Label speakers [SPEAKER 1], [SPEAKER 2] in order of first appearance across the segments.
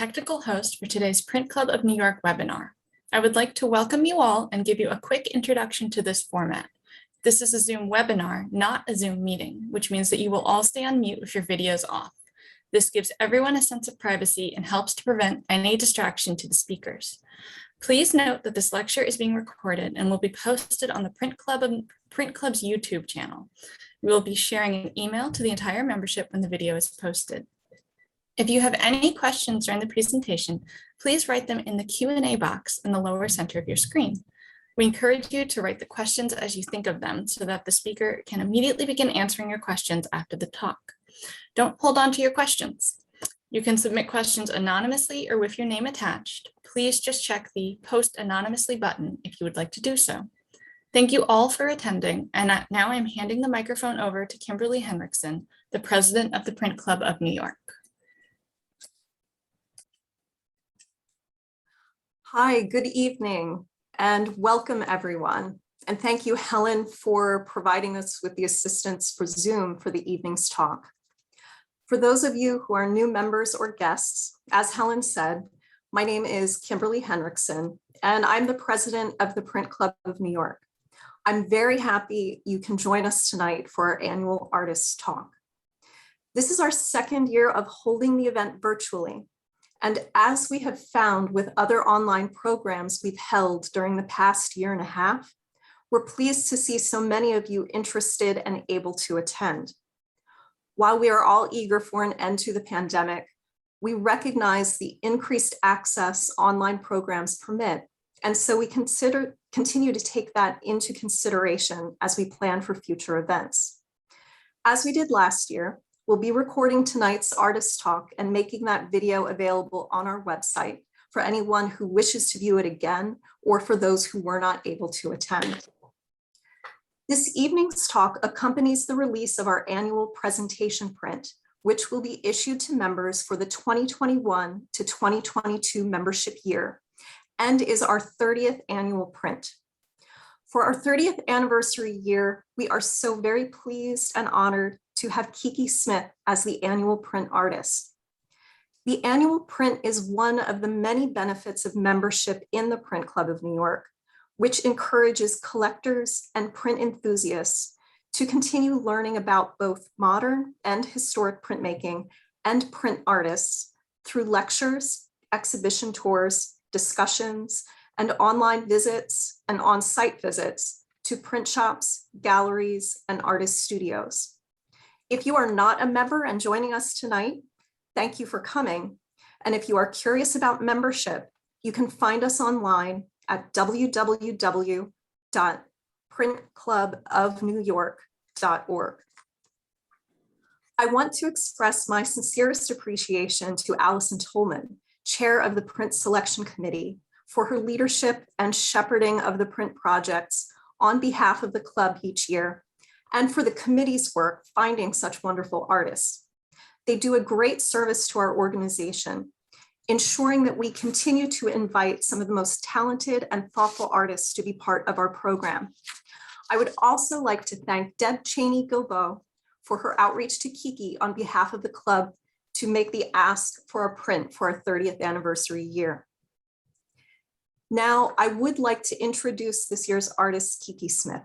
[SPEAKER 1] technical host for today's Print Club of New York webinar. I would like to welcome you all and give you a quick introduction to this format. This is a Zoom webinar, not a Zoom meeting, which means that you will all stay on mute with your videos off. This gives everyone a sense of privacy and helps to prevent any distraction to the speakers. Please note that this lecture is being recorded and will be posted on the Print Club's YouTube channel. We will be sharing an email to the entire membership when the video is posted. If you have any questions during the presentation, please write them in the Q&A box in the lower center of your screen. We encourage you to write the questions as you think of them so that the speaker can immediately begin answering your questions after the talk. Don't hold on to your questions. You can submit questions anonymously or with your name attached. Please just check the Post Anonymously button if you would like to do so. Thank you all for attending, and now I'm handing the microphone over to Kimberly Henriksen, the president of the Print Club of New York.
[SPEAKER 2] Hi, good evening, and welcome everyone. And thank you, Helen, for providing us with the assistance for Zoom for the evening's talk. For those of you who are new members or guests, as Helen said, my name is Kimberly Henriksen, and I'm the president of the Print Club of New York. I'm very happy you can join us tonight for our annual Artists Talk. This is our second year of holding the event virtually. And as we have found with other online programs we've held during the past year and a half, we're pleased to see so many of you interested and able to attend. While we are all eager for an end to the pandemic, we recognize the increased access online programs permit, and so we continue to take that into consideration as we plan for future events. As we did last year, we'll be recording tonight's Artist Talk and making that video available on our website for anyone who wishes to view it again or for those who were not able to attend. This evening's talk accompanies the release of our annual presentation print, which will be issued to members for the 2021 to 2022 membership year and is our 30th annual print. For our 30th anniversary year, we are so very pleased and honored to have Kiki Smith as the annual print artist. The annual print is one of the many benefits of membership in the Print Club of New York, which encourages collectors and print enthusiasts to continue learning about both modern and historic printmaking and print artists through lectures, exhibition tours, discussions, and online visits and on-site visits to print shops, galleries, and artist studios. If you are not a member and joining us tonight, thank you for coming. And if you are curious about membership, you can find us online at www.printclubofnewyork.org. I want to express my sincerest appreciation to Allison Tolman, Chair of the Print Selection Committee, for her leadership and shepherding of the print projects on behalf of the club each year, and for the committee's work finding such wonderful artists. They do a great service to our organization, ensuring that we continue to invite some of the most talented and thoughtful artists to be part of our program. I would also like to thank Deb Cheney-Gilbo for her outreach to Kiki on behalf of the club to make the ask for a print for our 30th anniversary year. Now, I would like to introduce this year's artist, Kiki Smith.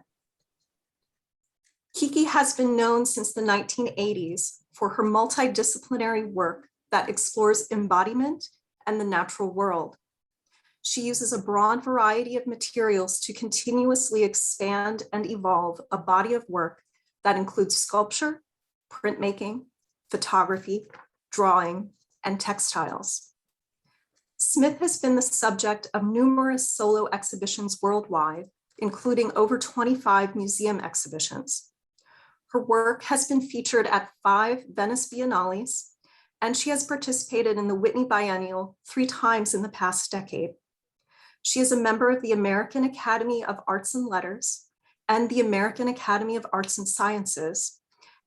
[SPEAKER 2] Kiki has been known since the 1980s for her multidisciplinary work that explores embodiment and the natural world. She uses a broad variety of materials to continuously expand and evolve a body of work that includes sculpture, printmaking, photography, drawing, and textiles. Smith has been the subject of numerous solo exhibitions worldwide, including over 25 museum exhibitions. Her work has been featured at 5 Venice Biennales, and she has participated in the Whitney Biennial 3 times in the past decade. She is a member of the American Academy of Arts and Letters and the American Academy of Arts and Sciences,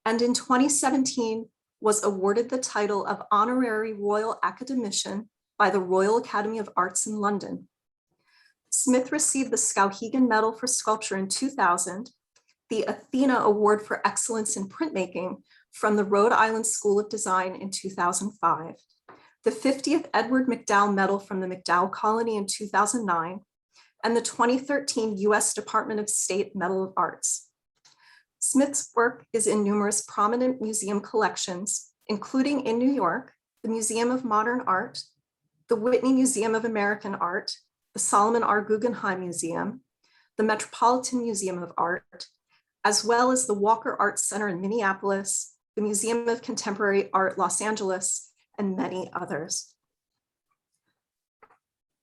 [SPEAKER 2] and in 2017 was awarded the title of Honorary Royal Academician by the Royal Academy of Arts in London. Smith received the Skowhegan Medal for Sculpture in 2000, the Athena Award for Excellence in Printmaking from the Rhode Island School of Design in 2005, the 50th Edward McDowell Medal from the McDowell Colony in 2009, and the 2013 US Department of State Medal of Arts. Smith's work is in numerous prominent museum collections, including in New York, the Museum of Modern Art, the Whitney Museum of American Art, the Solomon R. Guggenheim Museum, the Metropolitan Museum of Art, as well as the Walker Arts Center in Minneapolis, the Museum of Contemporary Art, Los Angeles, and many others.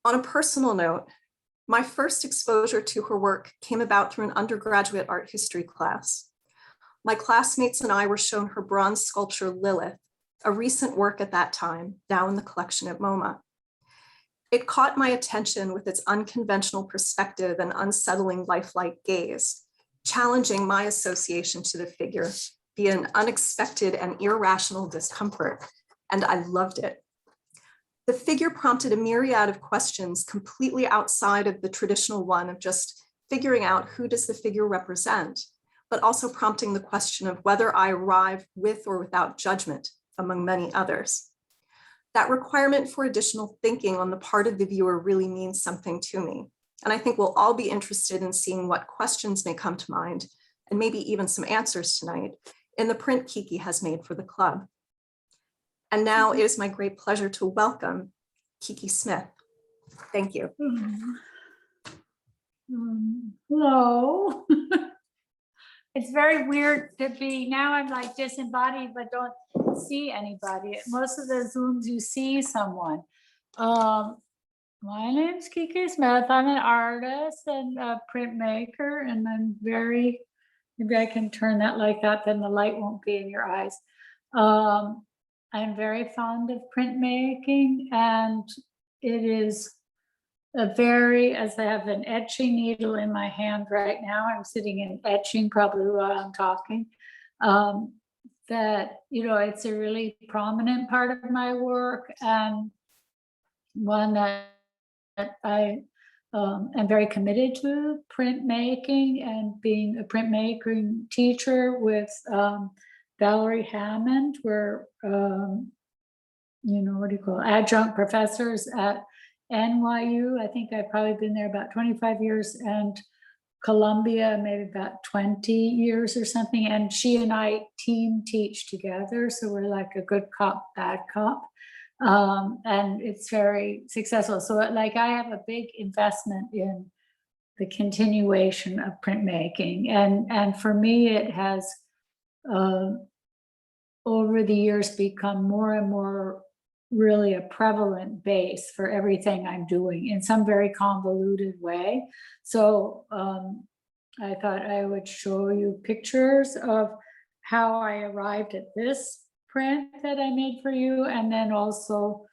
[SPEAKER 2] On a personal note, my first exposure to her work came about through an undergraduate art history class. My classmates and I were shown her bronze sculpture, Lilith, a recent work at that time, now in the collection at MoMA. It caught my attention with its unconventional perspective and unsettling lifelike gaze, challenging my association to the figure via an unexpected and irrational discomfort, and I loved it. The figure prompted a myriad of questions completely outside of the traditional one of just figuring out who does the figure represent, but also prompting the question of whether I arrive with or without judgment, among many others. That requirement for additional thinking on the part of the viewer really means something to me. And I think we'll all be interested in seeing what questions may come to mind, and maybe even some answers tonight, in the print Kiki has made for the club. And now it is my great pleasure to welcome Kiki Smith. Thank you.
[SPEAKER 3] Hello. It's very weird to be, now I'm like disembodied, but don't see anybody. Most of the Zooms you see someone. My name's Kiki Smith. I'm an artist and a printmaker, and I'm very, maybe I can turn that like that, then the light won't be in your eyes. I'm very fond of printmaking, and it is a very, as I have an etching needle in my hand right now, I'm sitting in etching probably while I'm talking, that, you know, it's a really prominent part of my work, and one that I am very committed to printmaking and being a printmaking teacher with Valerie Hammond. We're, you know, what do you call it? Adjunct professors at NYU. I think I've probably been there about 25 years, and Columbia maybe about 20 years or something. And she and I team teach together. So we're like a good cop, bad cop. And it's very successful. So like I have a big investment in the continuation of printmaking. And for me, it has over the years become more and more really a prevalent base for everything I'm doing in some very convoluted way. So I thought I would show you pictures of how I arrived at this print that I made for you, and then also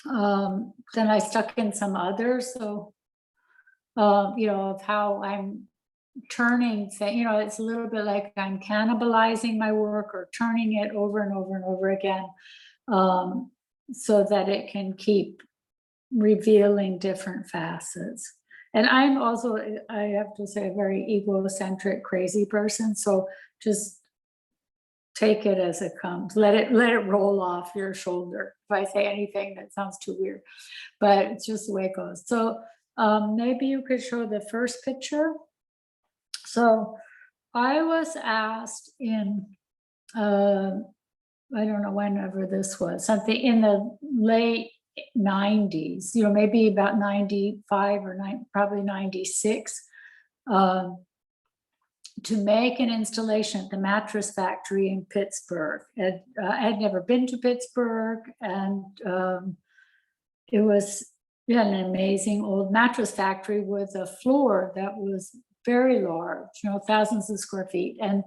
[SPEAKER 3] then I stuck in some others. So you know, of how I'm turning things, you know, it's a little bit like I'm cannibalizing my work or turning it over and over and over again, so that it can keep revealing different facets. And I'm also, I have to say, a very egocentric, crazy person. So just take it as it comes. Let it roll off your shoulder if I say anything that sounds too weird, but it's just the way it goes. So maybe you could show the first picture. So I was asked in, I don't know whenever this was, something in the late 90s, you know, maybe about 95 or probably 96, to make an installation at the Mattress Factory in Pittsburgh. I had never been to Pittsburgh, and it was an amazing old mattress factory with a floor that was very large, you know, thousands of square feet. And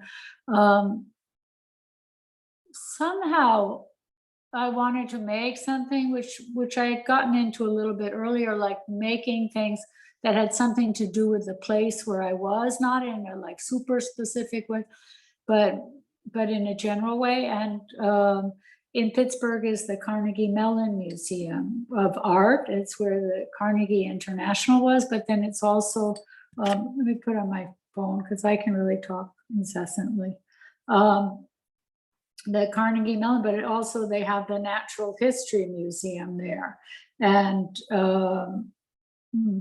[SPEAKER 3] somehow I wanted to make something which I had gotten into a little bit earlier, like making things that had something to do with the place where I was, not in a like super specific way, but in a general way. And in Pittsburgh is the Carnegie Mellon Museum of Art. It's where the Carnegie International was, but then it's also, let me put on my phone because I can really talk incessantly. the Carnegie Mellon, but they have the Natural History Museum there. And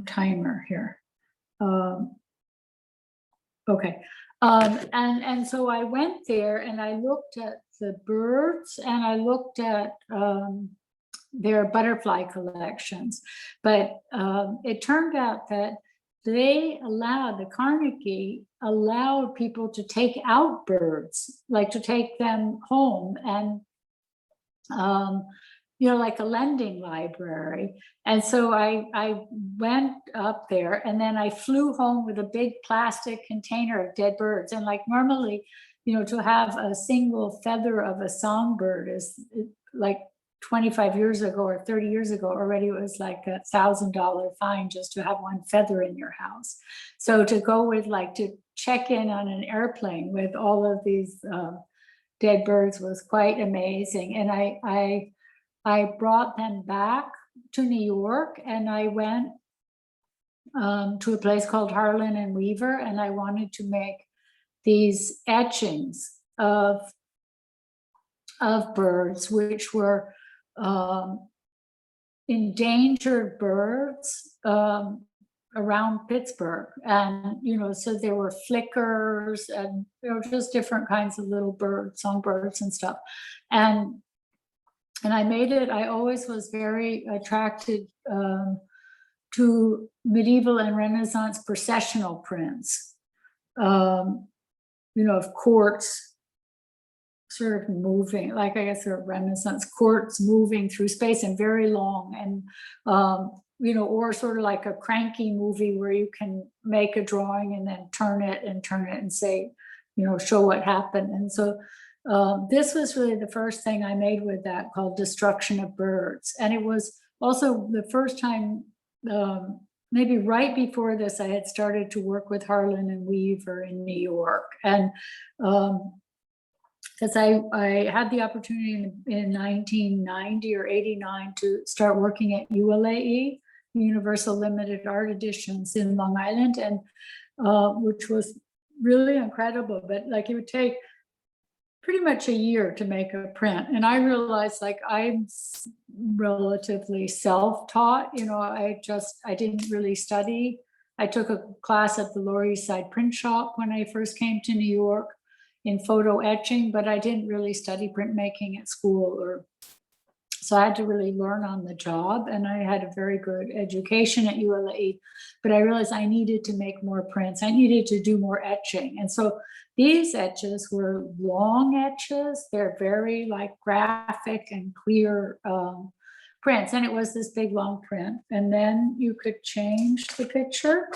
[SPEAKER 3] timer here. Okay. And so I went there and I looked at the birds and I looked at their butterfly collections. But it turned out that the Carnegie allowed people to take out birds, like to take them home and, like a lending library. And so I went up there and then I flew home with a big plastic container of dead birds. And like normally, to have a single feather of a songbird is like 25 years ago or 30 years ago, already it was like $1,000 fine just to have one feather in your house. So to go with to check in on an airplane with all of these dead birds was quite amazing. And I brought them back to New York and I went to a place called Harlan and Weaver, and I wanted to make these etchings of birds, which were endangered birds around Pittsburgh. And, so there were flickers and just different kinds of little birds, songbirds and stuff. And I made it, I always was very attracted to medieval and Renaissance processional prints, of courts sort of moving, like I guess they're Renaissance courts moving through space and very long and, or sort of like a cranky movie where you can make a drawing and then turn it and say, show what happened. And so this was really the first thing I made with that, called Destruction of Birds. And it was also the first time, maybe right before this, I had started to work with Harlan and Weaver in New York. And because I had the opportunity in 1990 or 89 to start working at ULAE, Universal Limited Art Editions in Long Island, and which was really incredible. But it would take pretty much a year to make a print. And I realized I'm relatively self-taught, I didn't really study. I took a class at the Lower East Side print shop when I first came to New York in photo etching, but I didn't really study printmaking at school, so I had to really learn on the job. And I had a very good education at ULA, but I realized I needed to make more prints. I needed to do more etching. And so these etches were long etches. They're very graphic and clear prints. And it was this big long print. And then you could change the picture.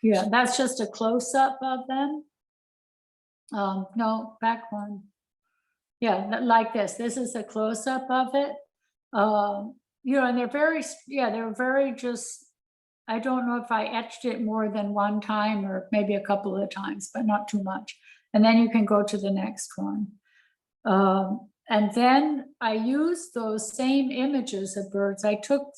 [SPEAKER 3] Yeah, that's just a close-up of them. No, back one. Yeah, like this. This is a close-up of it. And they're very just, I don't know if I etched it more than one time or maybe a couple of times, but not too much. And then you can go to the next one. And then I used those same images of birds. I took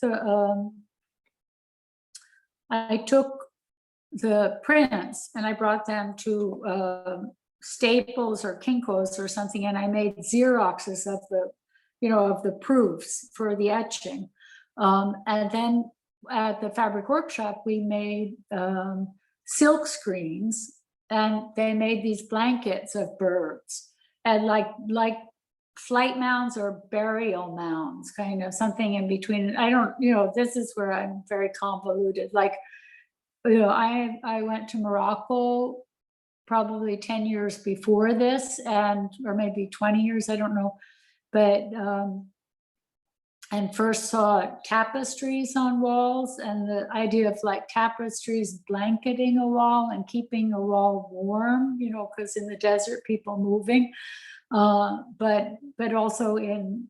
[SPEAKER 3] the prints and I brought them to Staples or Kinko's or something, and I made Xeroxes of the proofs for the etching. And then at the Fabric Workshop, we made silk screens, and they made these blankets of birds, and like flight mounds or burial mounds, kind of something in between. I don't, this is where I'm very convoluted. I went to Morocco probably 10 years before this, or maybe 20 years, I don't know, but and first saw tapestries on walls, and the idea of tapestries blanketing a wall and keeping a wall warm, because in the desert people moving, but also in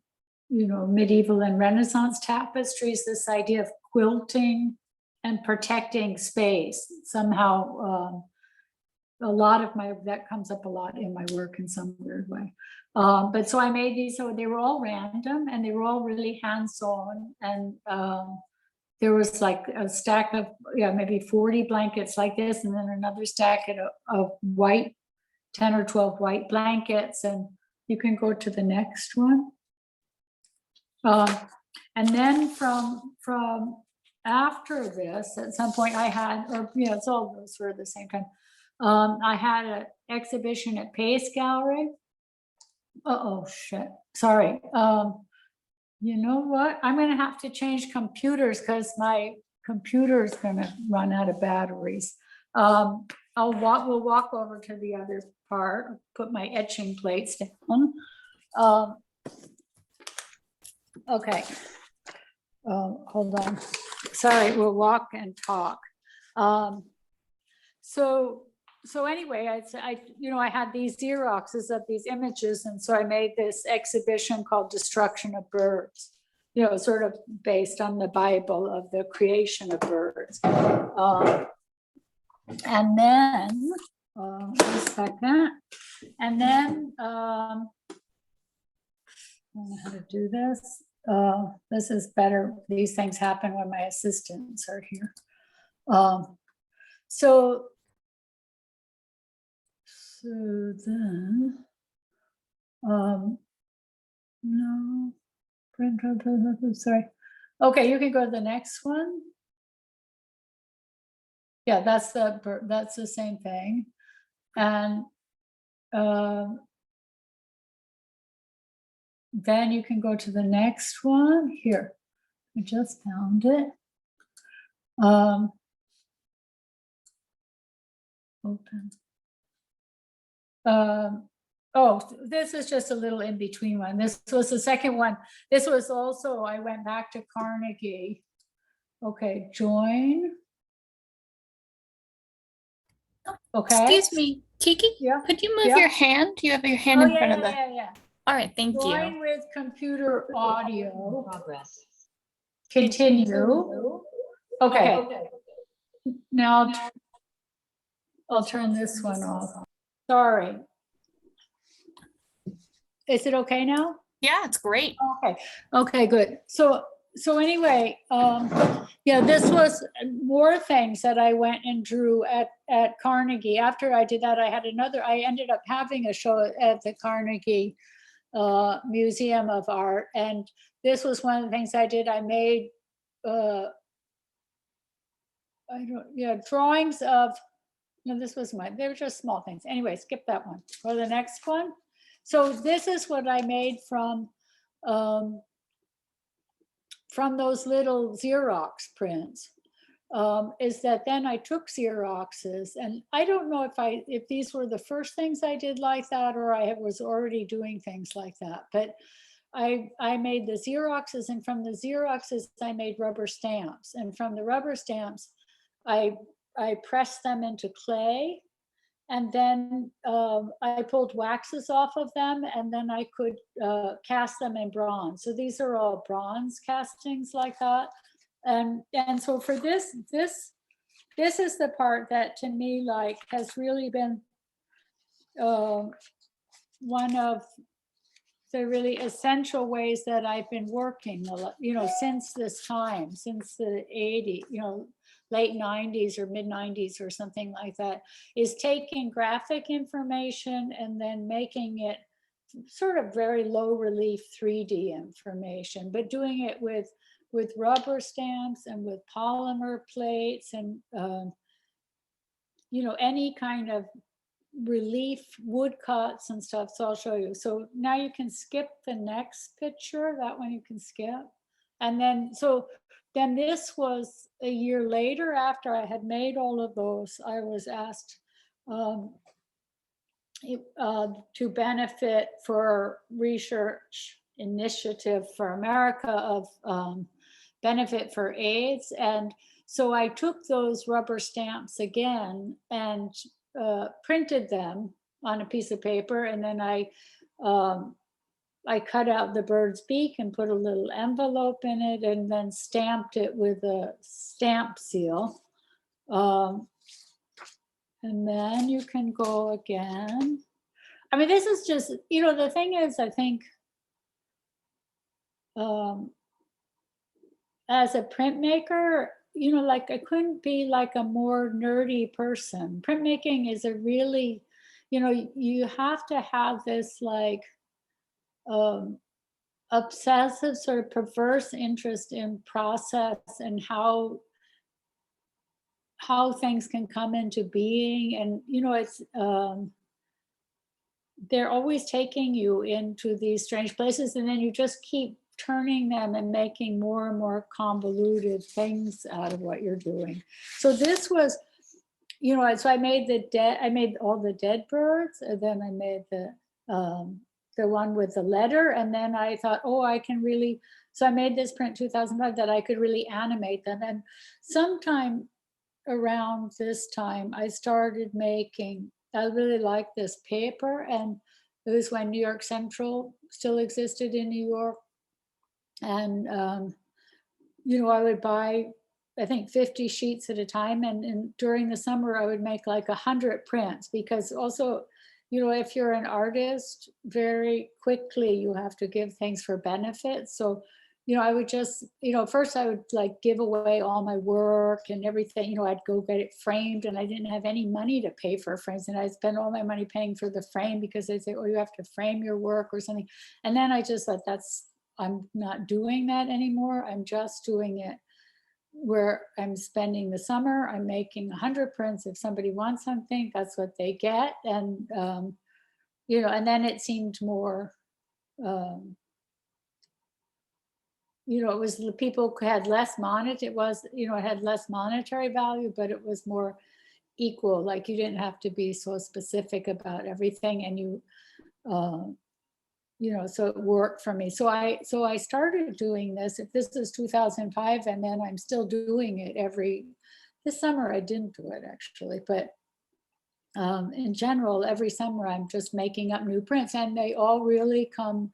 [SPEAKER 3] medieval and Renaissance tapestries, this idea of quilting and protecting space somehow. A lot of that comes up a lot in my work in some weird way. But so I made these, so they were all random and they were all really hand-sewn. And there was a stack of, maybe 40 blankets like this, and then another stack of white 10 or 12 white blankets, and you can go to the next one. And then from after this, at some point I had, or yeah, it's all those were at the same time. I had an exhibition at Pace Gallery. Oh shit, sorry. You know what? I'm gonna have to change computers because my computer is gonna run out of batteries. We'll walk over to the other part, put my etching plates down. Okay. Hold on. Sorry, we'll walk and talk. So anyway, I had these Xeroxes of these images, and so I made this exhibition called Destruction of Birds, sort of based on the Bible of the creation of birds. And then, a second, and then, I don't know how to do this. This is better. These things happen when my assistants are here. So then, no, sorry. Okay, you can go to the next one. Yeah, that's the same thing. And then you can go to the next one here. I just found it. Open. Oh, this is just a little in between one. This was the second one. This was also, I went back to Carnegie. Okay, join. Okay.
[SPEAKER 1] Excuse me, Kiki?
[SPEAKER 3] Yeah.
[SPEAKER 1] Could you move
[SPEAKER 3] Yeah.
[SPEAKER 1] your hand? You have your hand in front of the.
[SPEAKER 3] Yeah.
[SPEAKER 1] All right, thank
[SPEAKER 3] Join
[SPEAKER 1] you.
[SPEAKER 3] with computer audio.
[SPEAKER 4] Progress.
[SPEAKER 3] Continue. Okay. Now I'll turn this one off. Sorry. Is it okay now?
[SPEAKER 1] Yeah, it's great.
[SPEAKER 3] Okay, good. So anyway, yeah, this was more things that I went and drew at Carnegie. After I did that, I ended up having a show at the Carnegie Museum of Art. And this was one of the things I did. I made, drawings of, no, they were just small things. Anyway, skip that one. Go to the next one. So this is what I made from those little Xerox prints. Is that then I took Xeroxes, and I don't know if these were the first things I did like that, or I was already doing things like that, but I made the Xeroxes, and from the Xeroxes I made rubber stamps, and from the rubber stamps I pressed them into clay, and then I pulled waxes off of them, and then I could cast them in bronze. So these are all bronze castings like that. And so for this is the part that to me has really been one of the really essential ways that I've been working, since this time, since the 80s, late 90s or mid 90s or something like that, is taking graphic information and then making it sort of very low relief 3D information, but doing it with rubber stamps and with polymer plates and any kind of relief wood cuts and stuff. So I'll show you. So now you can skip the next picture. That one you can skip. And then this was a year later, after I had made all of those. I was asked to benefit for research initiative for America of benefit for AIDS. And so I took those rubber stamps again and printed them on a piece of paper, and then I cut out the bird's beak and put a little envelope in it, and then stamped it with a stamp seal. And then you can go again. I mean, this is just, the thing is, I think as a printmaker, I couldn't be like a more nerdy person. Printmaking is a really, you know, you have to have this like obsessive sort of perverse interest in process and how things can come into being. And you know, it's they're always taking you into these strange places, and then you just keep turning them and making more and more convoluted things out of what you're doing. So this was, you know, so I made all the dead birds, and then I made the one with the letter, and then I thought, oh, I can really, so I made this print 2005 that I could really animate them. And sometime around this time, I started making, I really liked this paper, and it was when New York Central still existed in New York. And, you know, I would buy, I think 50 sheets at a time. And during the summer, I would make like 100 prints, because also, you know, if you're an artist, very quickly you have to give things for benefits. So, you know, I would just, you know, first I would like give away all my work and everything. You know, I'd go get it framed, and I didn't have any money to pay for frames. And I'd spend all my money paying for the frame, because they'd say, oh, you have to frame your work or something. And then I just thought, I'm not doing that anymore. I'm just doing it where I'm spending the summer, I'm making 100 prints. If somebody wants something, that's what they get. And, you know, and then it seemed more, you know, it was the people who had less monetary, it was, you know, it had less monetary value, but it was more equal. Like you didn't have to be so specific about everything, and you know, so it worked for me. So I started doing this. If this is 2005, and then I'm still doing it this summer I didn't do it actually, but in general, every summer I'm just making up new prints, and they all really come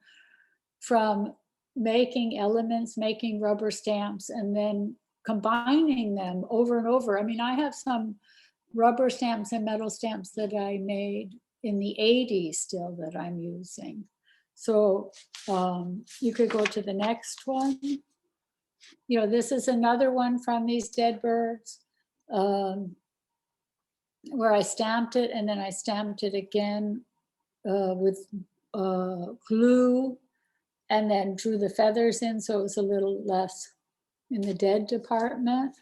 [SPEAKER 3] from making elements, making rubber stamps, and then combining them over and over. I mean, I have some rubber stamps and metal stamps that I made in the 80s still that I'm using. So you could go to the next one. You know, this is another one from these dead birds, where I stamped it, and then I stamped it again with glue, and then drew the feathers in, so it was a little less in the dead department.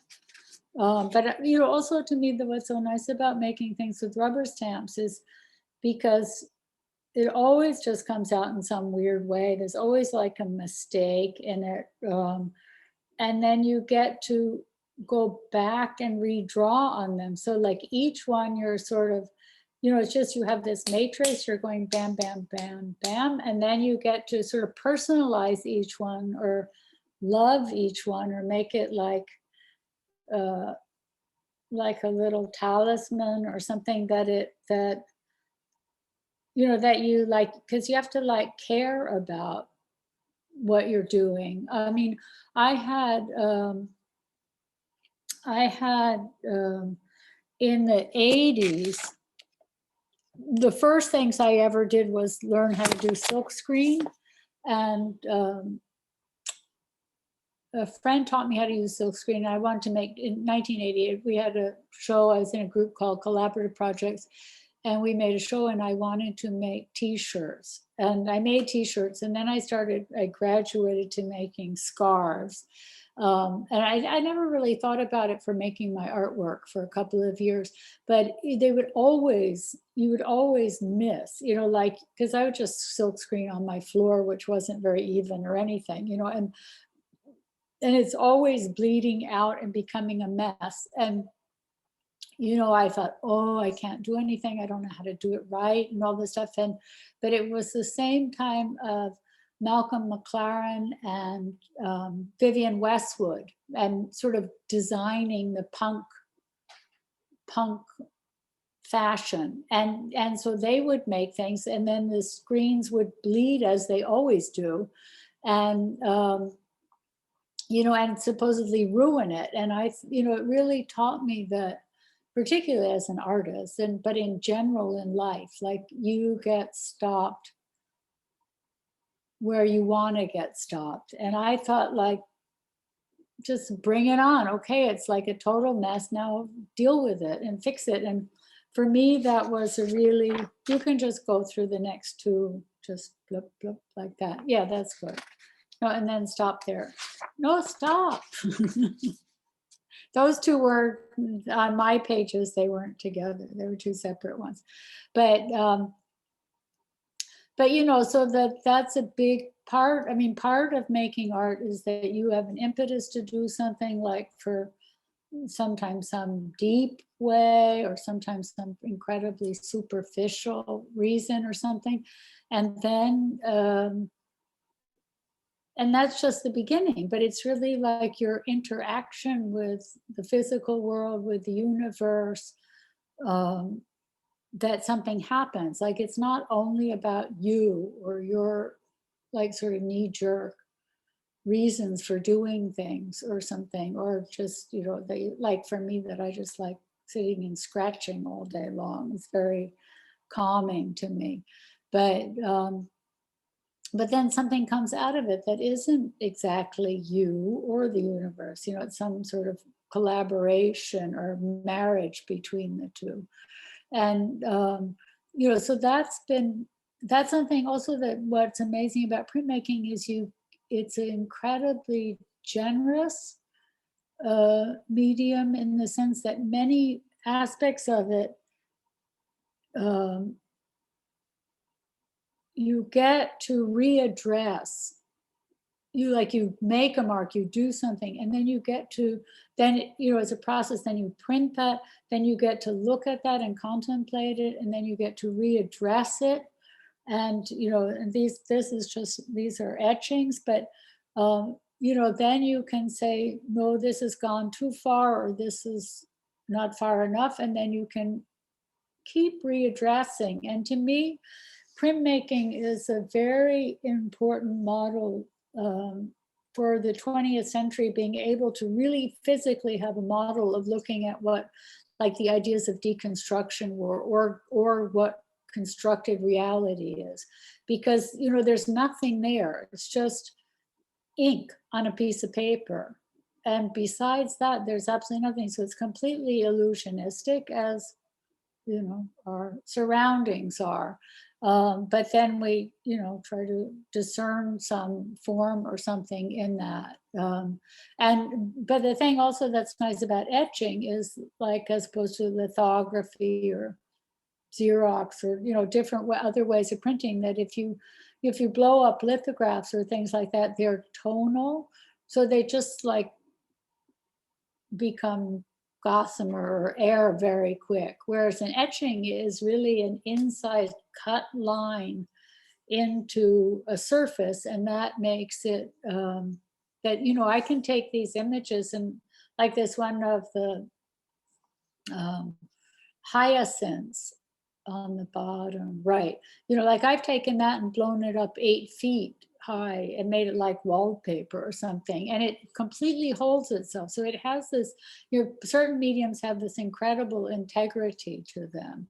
[SPEAKER 3] But you know, also to me, what's so nice about making things with rubber stamps is because it always just comes out in some weird way. There's always like a mistake in it. And then you get to go back and redraw on them. So like each one, you're sort of, you know, it's just, you have this matrix, you're going bam, bam, bam, bam. And then you get to sort of personalize each one, or love each one, or make it like a little talisman or something that you know, that you like, because you have to like care about what you're doing. I mean, I had in the 80s, the first things I ever did was learn how to do silkscreen. And a friend taught me how to use silkscreen. I wanted to make, in 1988, we had a show, I was in a group called Collaborative Projects, and we made a show, and I wanted to make t-shirts. And I made t-shirts, and then I graduated to making scarves. And I never really thought about it for making my artwork for a couple of years, but you would always miss, you know, like, because I would just silkscreen on my floor, which wasn't very even or anything, you know, and it's always bleeding out and becoming a mess. And you know, I thought, oh, I can't do anything. I don't know how to do it right and all this stuff. But it was the same time of Malcolm McLaren and Vivienne Westwood, and sort of designing the punk fashion. And so they would make things, and then the screens would bleed, as they always do. And, you know, and supposedly ruin it. And you know, it really taught me that, particularly as an artist, but in general in life, like you get stopped where you want to get stopped. And I thought, like, just bring it on. Okay, it's like a total mess. Now deal with it and fix it. And for me, that was a really, you can just go through the next two, just blip, blip like that. Yeah, that's good. No, and then stop there. No, stop. Those two were on my pages, they weren't together. They were two separate ones. But you know, so that's a big part. I mean, part of making art is that you have an impetus to do something, like for sometimes some deep way or sometimes some incredibly superficial reason or something. And then, and that's just the beginning, but it's really like your interaction with the physical world, with the universe, that something happens. Like it's not only about you or your like sort of knee-jerk reasons for doing things or something, or just, you know, they like for me that I just like sitting and scratching all day long. It's very calming to me. But then something comes out of it that isn't exactly you or the universe. You know, it's some sort of collaboration or marriage between the two. And you know, so that's something also that what's amazing about printmaking is it's an incredibly generous medium, in the sense that many aspects of it you get to readdress. You make a mark, you do something, and then you get to, then, you know, as a process, then you print that, then you get to look at that and contemplate it, and then you get to readdress it. And, you know, and these are etchings, but, you know, then you can say, no, this has gone too far, or this is not far enough. And then you can keep readdressing. And to me, printmaking is a very important model for the 20th century, being able to really physically have a model of looking at what, like, the ideas of deconstruction were, or what constructed reality is. Because, you know, there's nothing there. It's just ink on a piece of paper. And besides that, there's absolutely nothing. So it's completely illusionistic, as, you know, our surroundings are. But then we, you know, try to discern some form or something in that. But the thing also that's nice about etching is, like, as opposed to lithography or Xerox or, you know, different other ways of printing, that if you blow up lithographs or things like that, they're tonal. So they just like become gossamer or air very quick, whereas an etching is really an inside cut line into a surface, and that makes it that, you know, I can take these images, and like this one of the hyacinths on the bottom right, you know, like I've taken that and blown it up 8 feet high and made it like wallpaper or something, and it completely holds itself. So it has this, certain mediums have this incredible integrity to them.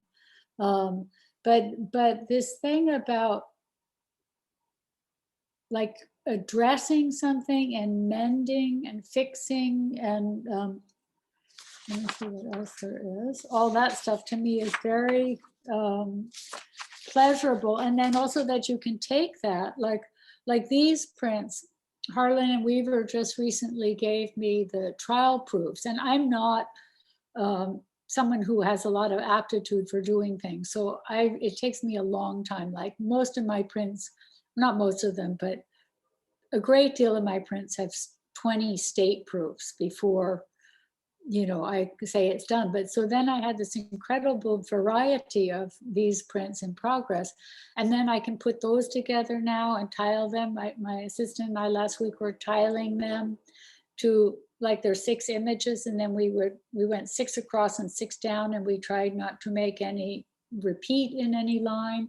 [SPEAKER 3] But this thing about like addressing something and mending and fixing and let me see what else there is. All that stuff to me is very pleasurable. And then also that you can take that, like these prints, Harlan and Weaver just recently gave me the trial proofs, and I'm not someone who has a lot of aptitude for doing things. So it takes me a long time. Like most of my prints, not most of them, but a great deal of my prints have 20 state proofs before, you know, I say it's done. But so then I had this incredible variety of these prints in progress. And then I can put those together now and tile them. My assistant and I last week were tiling them to, like, there's 6 images, and then we went 6 across and 6 down, and we tried not to make any repeat in any line.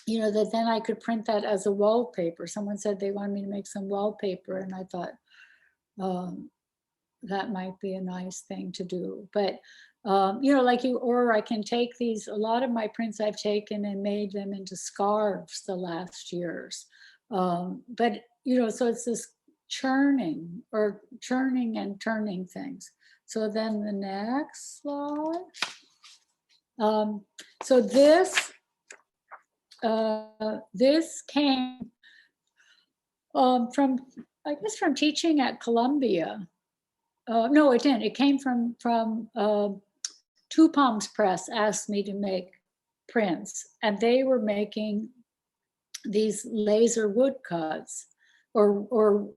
[SPEAKER 3] You know, that then I could print that as a wallpaper. Someone said they wanted me to make some wallpaper, and I thought, that might be a nice thing to do. But, you know, or I can take these, a lot of my prints I've taken and made them into scarves the last years. But, you know, so it's this churning and turning things. So then the next slide. So this came from, I guess, from teaching at Columbia. No, it didn't. It came from Two Palms Press asked me to make prints, and they were making these laser woodcuts, or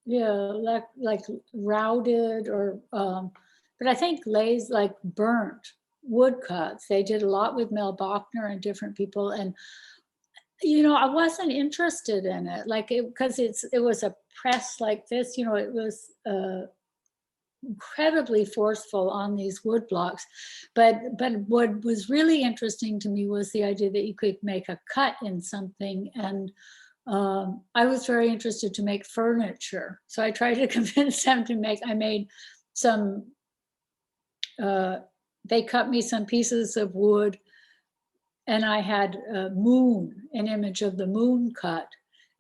[SPEAKER 3] yeah, like routed, or but I think like burnt woodcuts. They did a lot with Mel Bachner and different people, and I wasn't interested in it, like because it was a press like this, it was incredibly forceful on these wood blocks. But what was really interesting to me was the idea that you could make a cut in something. And I was very interested to make furniture. So I tried to convince them I made some, they cut me some pieces of wood, and I had a moon, an image of the moon cut.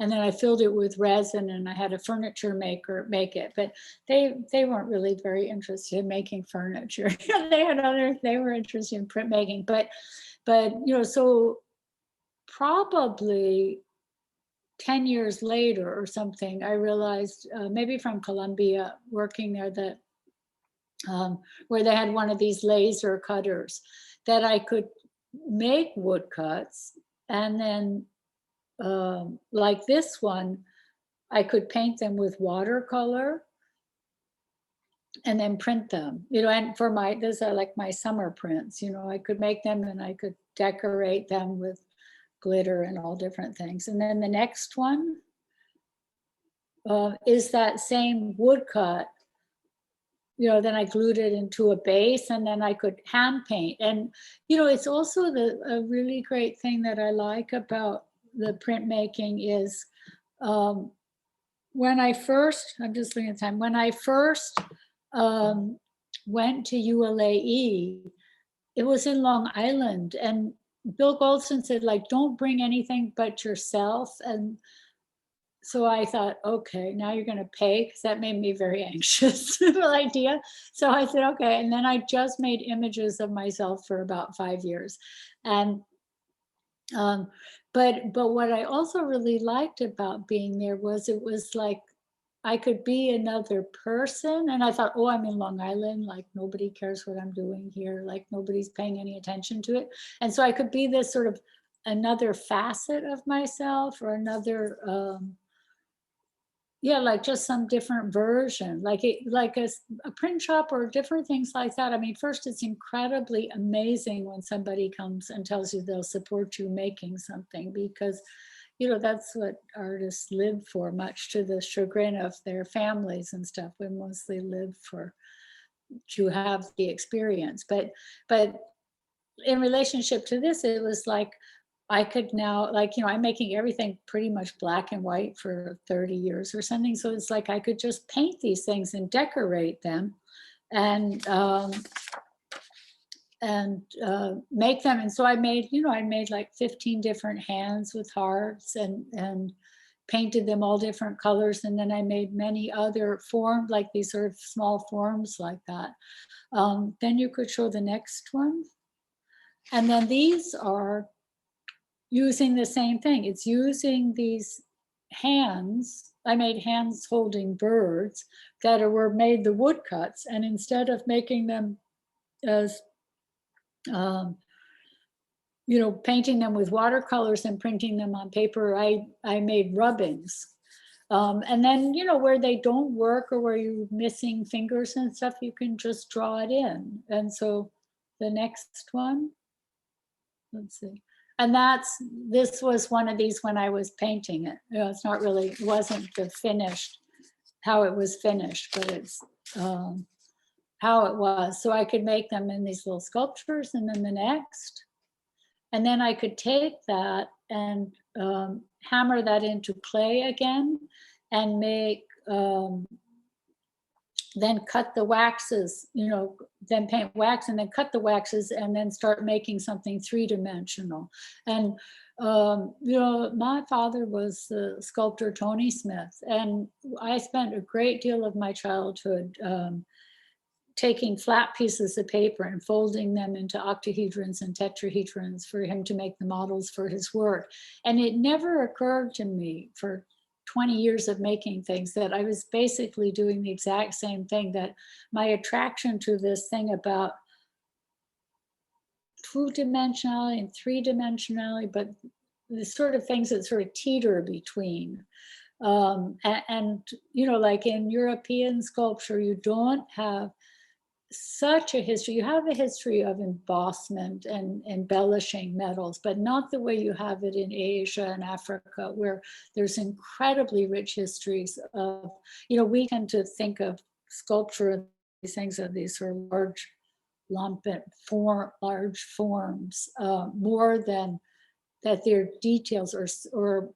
[SPEAKER 3] And then I filled it with resin, and I had a furniture maker make it. But they weren't really very interested in making furniture. They were interested in printmaking. But so probably 10 years later or something, I realized, maybe from Columbia, working there, that where they had one of these laser cutters, that I could make woodcuts, and then like this one, I could paint them with watercolor and then print them, and for these are like my summer prints, I could make them, and I could decorate them with glitter and all different things. And then the next one is that same woodcut. Then I glued it into a base, and then I could hand paint. And, it's also a really great thing that I like about the printmaking is when I first, I'm just looking at the time, when I first went to ULAE, it was in Long Island. And Bill Goldson said, like, don't bring anything but yourself. And so I thought, okay, now you're going to pay, because that made me very anxious, the idea. So I said, okay. And then I just made images of myself for about 5 years. And but what I also really liked about being there was it was like I could be another person. And I thought, oh, I'm in Long Island, like nobody cares what I'm doing here, like nobody's paying any attention to it. And so I could be this sort of another facet of myself, or another like just some different version, like a print shop or different things like that. I mean, first, it's incredibly amazing when somebody comes and tells you they'll support you making something, because that's what artists live for, much to the chagrin of their families and stuff. We mostly live to have the experience. But in relationship to this, it was like I could now, like, I'm making everything pretty much black and white for 30 years or something. So it's like I could just paint these things and decorate them and make them. And so I made like 15 different hands with hearts, and painted them all different colors. And then I made many other forms, like these sort of small forms like that. Then you could show the next one. And then these are using the same thing. It's using these hands. I made hands holding birds that were made the woodcuts. And instead of making them as, painting them with watercolors and printing them on paper, I made rubbings. And then, where they don't work, or where you're missing fingers and stuff, you can just draw it in. And so the next one, let's see. And this was one of these when I was painting it. It's not really, it wasn't the finished, how it was finished, but it's how it was. So I could make them in these little sculptures, and then the next. And then I could take that and hammer that into clay again, and make, then cut the waxes, then paint wax, and then cut the waxes, and then start making something 3-dimensional. And, my father was the sculptor Tony Smith, and I spent a great deal of my childhood taking flat pieces of paper and folding them into octahedrons and tetrahedrons for him to make the models for his work. And it never occurred to me for 20 years of making things that I was basically doing the exact same thing, that my attraction to this thing about two-dimensionality and three-dimensionality, but the sort of things that sort of teeter between. And, you know, like in European sculpture, you don't have such a history. You have a history of embossment and embellishing metals, but not the way you have it in Asia and Africa, where there's incredibly rich histories of, you know, we tend to think of sculpture and these things are these sort of large, lumpant large forms, more than that they're details or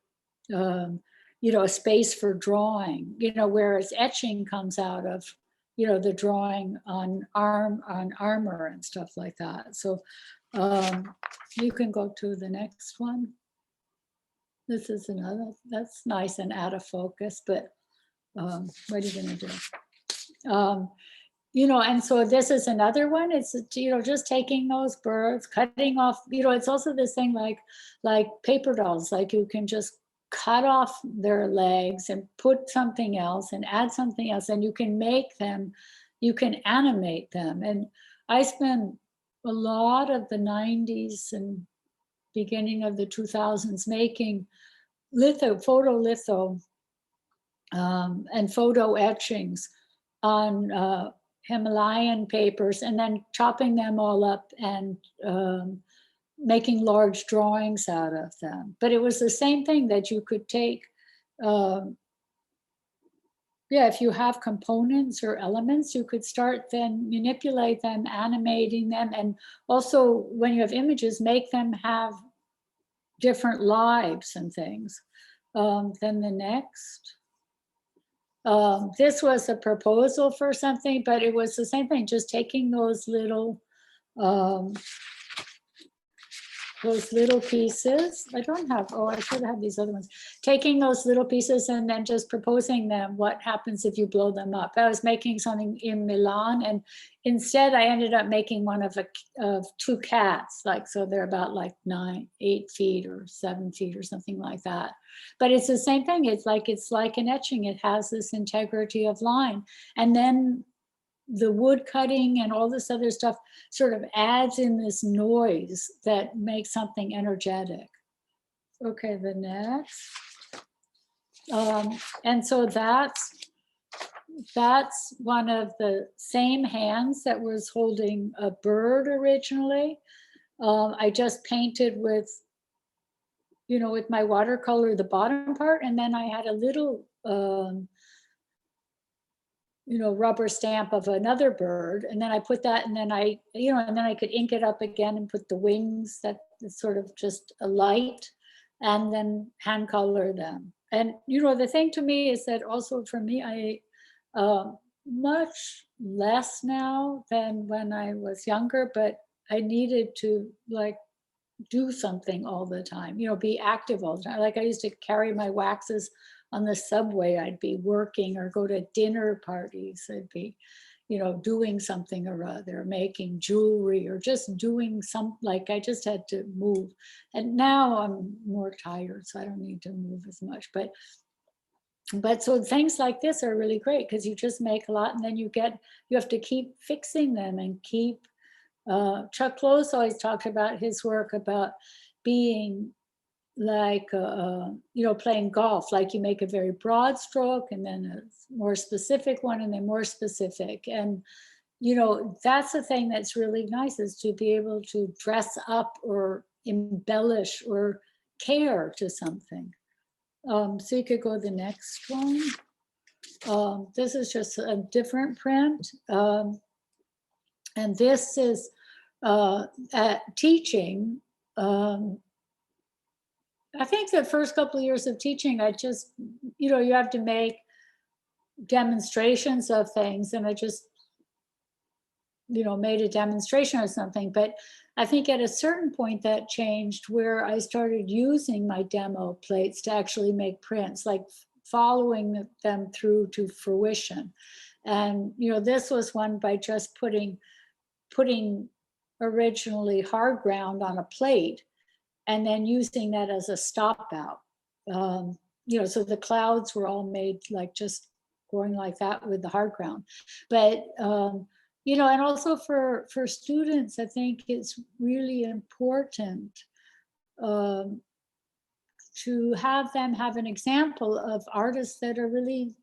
[SPEAKER 3] you know, a space for drawing, you know, whereas etching comes out of, you know, the drawing on armor and stuff like that. So you can go to the next one. This is another, that's nice and out of focus, but what are you gonna do? You know, and so this is another one. It's, you know, just taking those birds, cutting off, you know, it's also this thing like paper dolls, like you can just cut off their legs and put something else and add something else, and you can make them, you can animate them. And I spent a lot of the 90s and beginning of the 2000s making photo litho and photo etchings on Himalayan papers, and then chopping them all up and making large drawings out of them. But it was the same thing that you could take, yeah, if you have components or elements, you could start then manipulate them, animating them, and also when you have images, make them have different lives and things. Then the next. This was a proposal for something, but it was the same thing, just taking those little pieces. I don't have, oh, I should have these other ones. Taking those little pieces and then just proposing them, what happens if you blow them up. I was making something in Milan, and instead I ended up making one of two cats, like, so they're about like 8 feet or 7 feet or something like that. But it's the same thing. It's like an etching. It has this integrity of line. And then the wood cutting and all this other stuff sort of adds in this noise that makes something energetic. Okay, the next. And so that's one of the same hands that was holding a bird originally. I just painted with, you know, with my watercolor, the bottom part, and then I had a little, you know, rubber stamp of another bird, and then I put that, and then I, you know, and then I could ink it up again and put the wings, that is sort of just a light, and then hand color them. And, you know, the thing to me is that also for me, I much less now than when I was younger, but I needed to like do something all the time, you know, be active all the time. Like I used to carry my waxes on the subway, I'd be working, or go to dinner parties, I'd be, you know, doing something or other, making jewelry, or just doing like I just had to move. And now I'm more tired, so I don't need to move as much. But so things like this are really great, because you just make a lot, and then you have to keep fixing them and keep, Chuck Close always talked about his work about being like, you know, playing golf, like you make a very broad stroke and then a more specific one and then more specific. And, you know, that's the thing that's really nice, is to be able to dress up or embellish or care to something. So you could go to the next one. This is just a different print. And this is at teaching. I think the first couple of years of teaching, I just, you know, you have to make demonstrations of things, and I just, you know, made a demonstration or something. But I think at a certain point that changed, where I started using my demo plates to actually make prints, like following them through to fruition. And, this was one by just putting originally hard ground on a plate and then using that as a stop out. So the clouds were all made like just going like that with the hard ground. But, and also for students, I think it's really important to have them have an example of artists that are really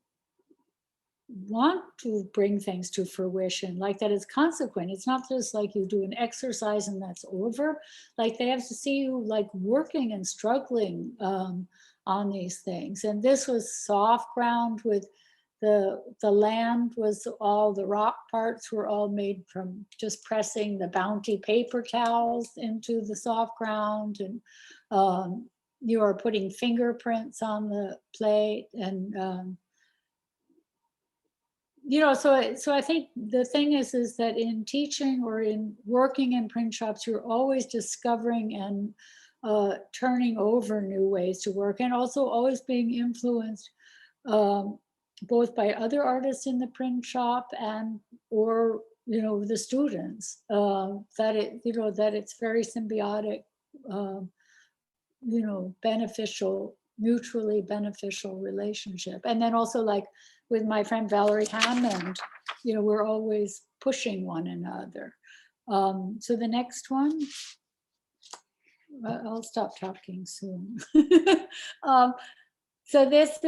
[SPEAKER 3] want to bring things to fruition, like that it's consequent. It's not just like you do an exercise and that's over. Like they have to see you like working and struggling on these things. And this was soft ground with the land was all, the rock parts were all made from just pressing the Bounty paper towels into the soft ground. And you are putting fingerprints on the plate. And so I think the thing is that in teaching or in working in print shops, you're always discovering and turning over new ways to work, and also always being influenced both by other artists in the print shop and or the students. That it's very symbiotic, beneficial, mutually beneficial relationship. And then also like with my friend Valerie Hammond, we're always pushing one another. So the next one, I'll stop talking soon. So this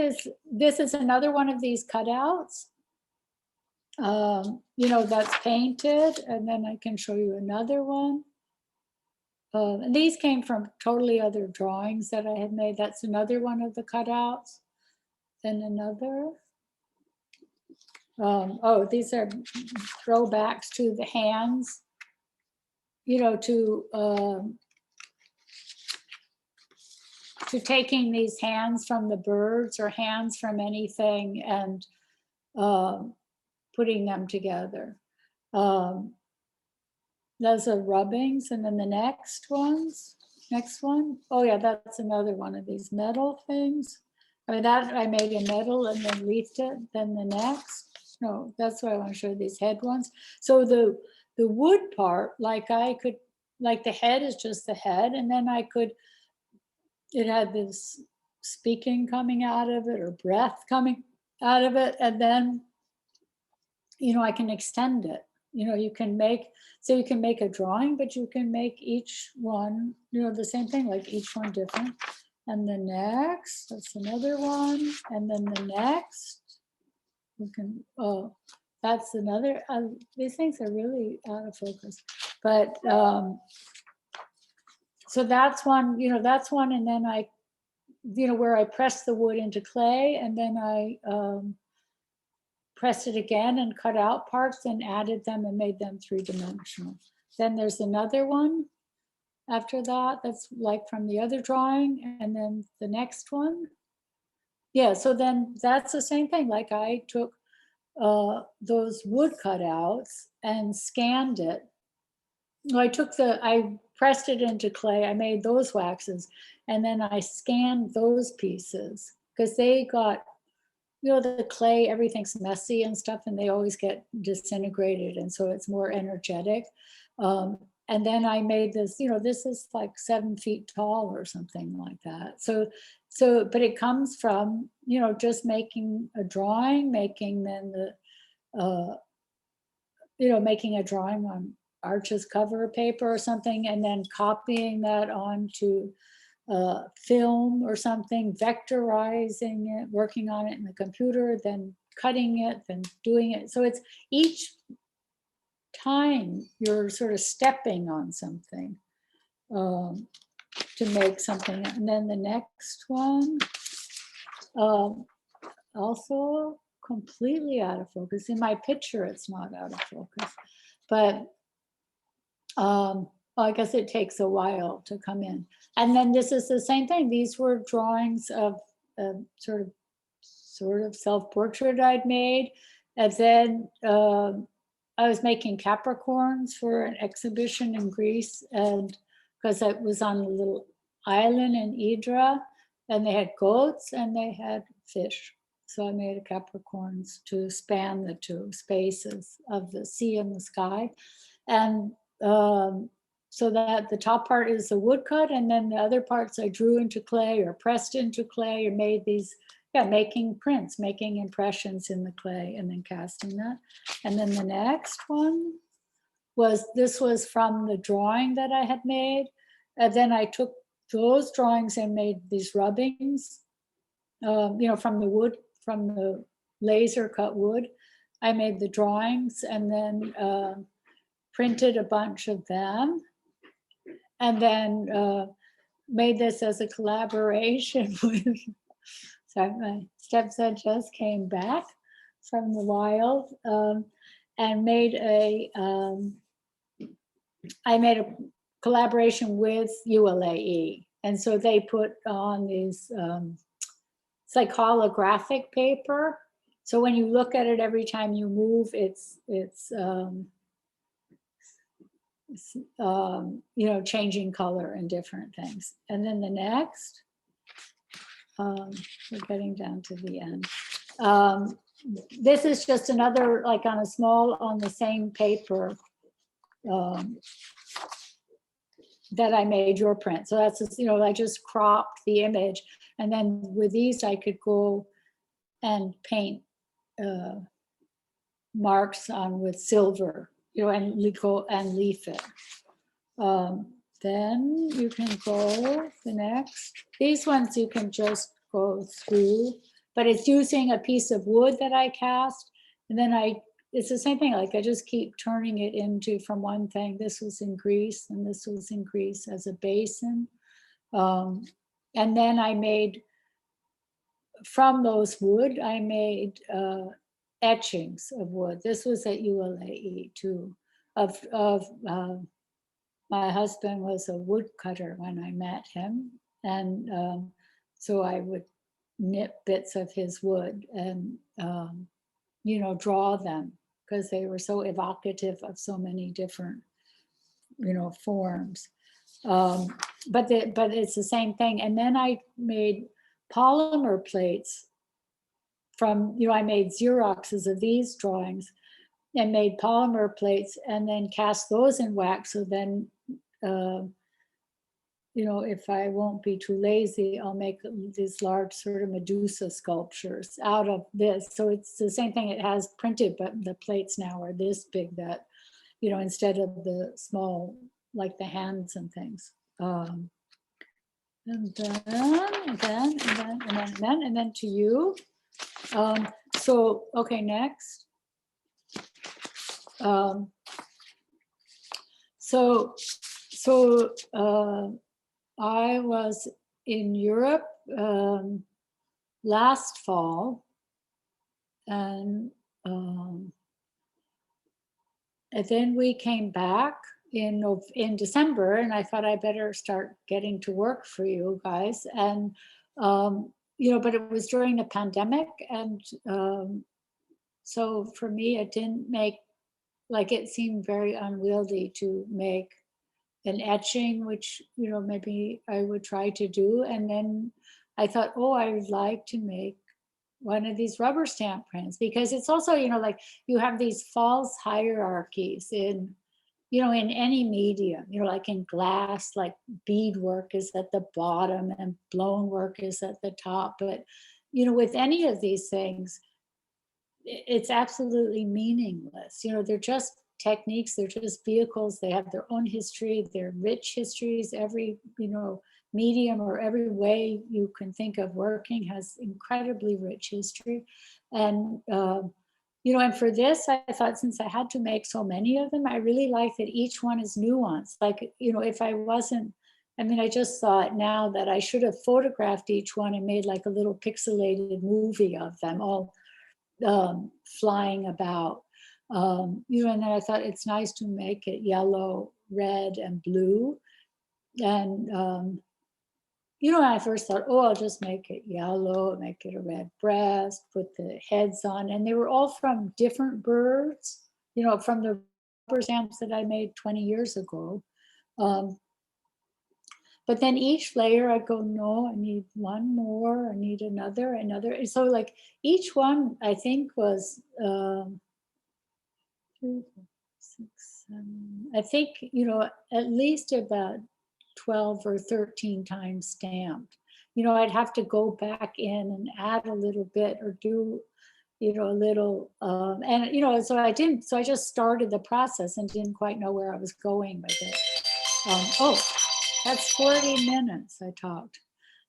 [SPEAKER 3] is another one of these cutouts, that's painted, and then I can show you another one. And these came from totally other drawings that I had made. That's another one of the cutouts. Then another. These are throwbacks to the hands, to taking these hands from the birds or hands from anything and putting them together. Those are rubbings. And then the next one. Oh yeah, that's another one of these metal things. I mean, that I made in metal and then leafed it. Then the next. No, that's why I want to show these head ones. So the wood part, like the head is just the head, and then it had this speaking coming out of it or breath coming out of it, and then I can extend it. You can make a drawing, but you can make each one the same thing, like each one different. And the next, that's another one, and then the next. That's another. These things are really out of focus, but so that's one. That's one, and then I, where I pressed the wood into clay, and then I pressed it again and cut out parts and added them and made them 3-dimensional. Then there's another one after that. That's like from the other drawing, and then the next one. Yeah, so then that's the same thing. Like I took those wood cutouts and scanned it. I pressed it into clay. I made those waxes, and then I scanned those pieces because they got, the clay, everything's messy and stuff, and they always get disintegrated, and so it's more energetic. And then I made this, this is like 7 feet tall or something like that. So, but it comes from, just making a drawing, making then making a drawing on Arch's cover paper or something, and then copying that onto film or something, vectorizing it, working on it in the computer, then cutting it, then doing it. So it's each time you're sort of stepping on something to make something. And then the next one, also completely out of focus. In my picture, it's not out of focus, but I guess it takes a while to come in. And then this is the same thing. These were drawings of sort of self-portrait I'd made. And then I was making Capricorns for an exhibition in Greece, and because I was on a little island in Hydra, and they had goats and they had fish. So I made a Capricorns to span the two spaces of the sea and the sky. And so that the top part is a woodcut, and then the other parts I drew into clay or pressed into clay or made these, making prints, making impressions in the clay and then casting that. And then the next one this was from the drawing that I had made. And then I took those drawings and made these rubbings, from the wood, from the laser cut wood. I made the drawings and then printed a bunch of them, and then made this as a collaboration with, sorry, my stepson just came back from the wild, and made I made a collaboration with ULAE. And so they put on these, it's like holographic paper. So when you look at it, every time you move, it's changing color and different things. And then the next, we're getting down to the end. This is just another, like on the same paper, that I made your print. So that's just, I just cropped the image, and then with these I could go and paint marks on with silver, and leaf it. Then you can go the next. These ones you can just go through, but it's using a piece of wood that I cast, and then it's the same thing, like I just keep turning it into from one thing. This was in Greece and this was in Greece as a basin. And then I made, from those wood, I made etchings of wood. This was at ULAE too, of my husband was a woodcutter when I met him. And so I would nip bits of his wood and, draw them, because they were so evocative of so many different, forms. But it's the same thing. And then I made polymer plates from, I made Xeroxes of these drawings and made polymer plates and then cast those in wax. So then, if I won't be too lazy, I'll make these large sort of Medusa sculptures out of this. So it's the same thing, it has printed, but the plates now are this big that, instead of the small, like the hands and things. And then to you. So, okay, next. I was in Europe last fall, and then we came back in December, and I thought I better start getting to work for you guys. And but it was during the pandemic, and so for me, it didn't make, it seemed very unwieldy to make an etching, which, maybe I would try to do. And then I thought, I would like to make one of these rubber stamp prints, because it's also, you have these false hierarchies in, in any medium, like in glass, like beadwork is at the bottom and blown work is at the top. But, with any of these things, it's absolutely meaningless. They're just techniques, they're just vehicles, they have their own history, they're rich histories. Every medium or every way you can think of working has incredibly rich history. And and for this, I thought, since I had to make so many of them, I really like that each one is nuanced. Like, if I wasn't, I just thought now that I should have photographed each one and made like a little pixelated movie of them all flying about. And then I thought it's nice to make it yellow, red, and blue. And, I first thought, I'll just make it yellow, make it a red breast, put the heads on. And they were all from different birds, from the rubber stamps that I made 20 years ago. But then each layer I go, no, I need one more, I need another. And so like each one I think was 3, 4, 6, 7, I think, at least about 12 or 13 times stamped. I'd have to go back in and add a little bit or do, a little, and so I just started the process and didn't quite know where I was going with it. Oh, that's 40 minutes I talked.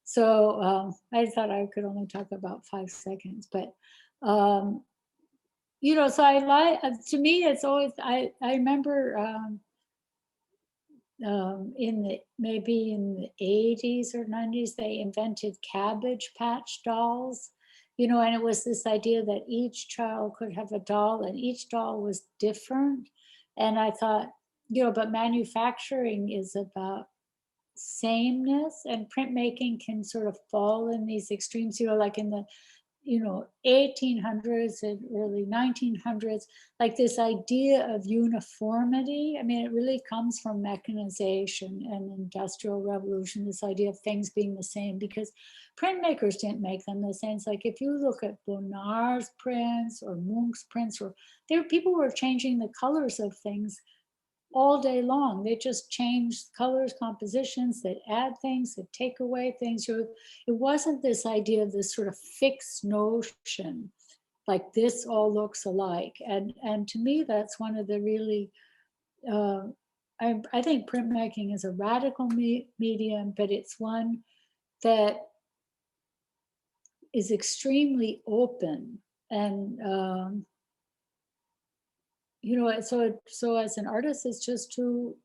[SPEAKER 3] So I thought I could only talk about 5 seconds, but so I like, to me, it's always, I remember maybe in the 80s or 90s, they invented Cabbage Patch dolls, and it was this idea that each child could have a doll and each doll was different. And I thought, but manufacturing is about sameness, and printmaking can sort of fall in these extremes, like in the 1800s and early 1900s, like this idea of uniformity. I mean, it really comes from mechanization and industrial revolution, this idea of things being the same, because printmakers didn't make them the same. It's like if you look at Bonnard's prints or Munch's prints, or people were changing the colors of things all day long. They just changed colors, compositions, they'd add things, they'd take away things. It wasn't this idea of this sort of fixed notion, like this all looks alike. And to me, that's one of the really, I think printmaking is a radical medium, but it's one that is extremely open. And so as an artist, it's just to